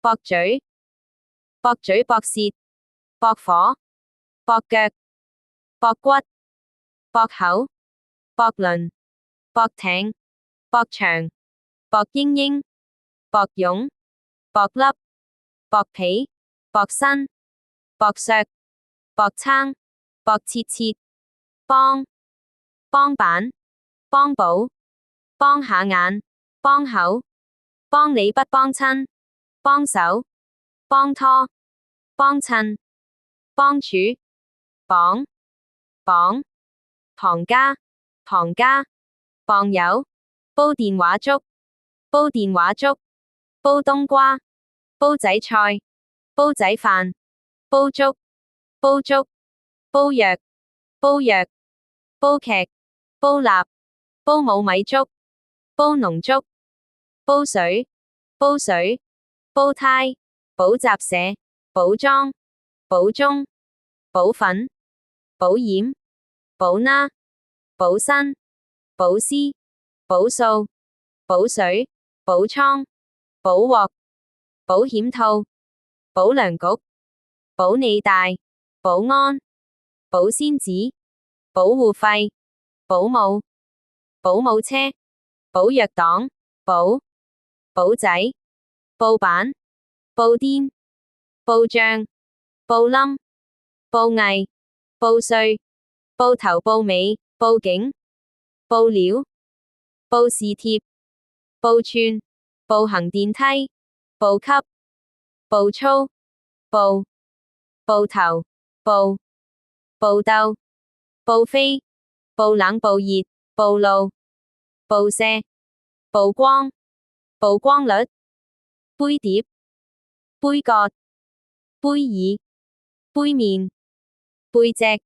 駁嘴、駁嘴駁舌、駁火、駁腳、駁骨、駁口、駁輪、駁艇、駁牆、駁英英、駁勇、駁粒、駁皮、駁身、駁削、駁撐、駁切切、幫、幫板、幫補、幫下眼、幫口、幫你不幫親、幫手、幫拖、幫襯、幫處、綁、綁、旁家、旁家、傍友、煲電話粥、煲電話粥、煲冬瓜、煲仔菜、煲仔飯、煲粥、煲粥、煲藥、煲藥、煲劇、煲蠟、煲冇米粥、煲濃粥、煲水、煲水、煲呔、補習社、補妝、補鐘、補粉、補染、補啦、補身、補絲、補數、補水、補倉、補鑊、保險套、保良局、保你大、保安、保鮮紙、保護費、保姆、保姆車、保藥黨、保、保仔、報版、報顛、報帳、報冧、報藝、報稅、報頭報尾、報警、報料、報事貼、報串、步行電梯、步級、步操、步、步頭、步、步鬥、報飛、報冷報熱、暴露、報射、曝光、曝光率、杯碟、杯葛、杯耳、杯麵、背脊、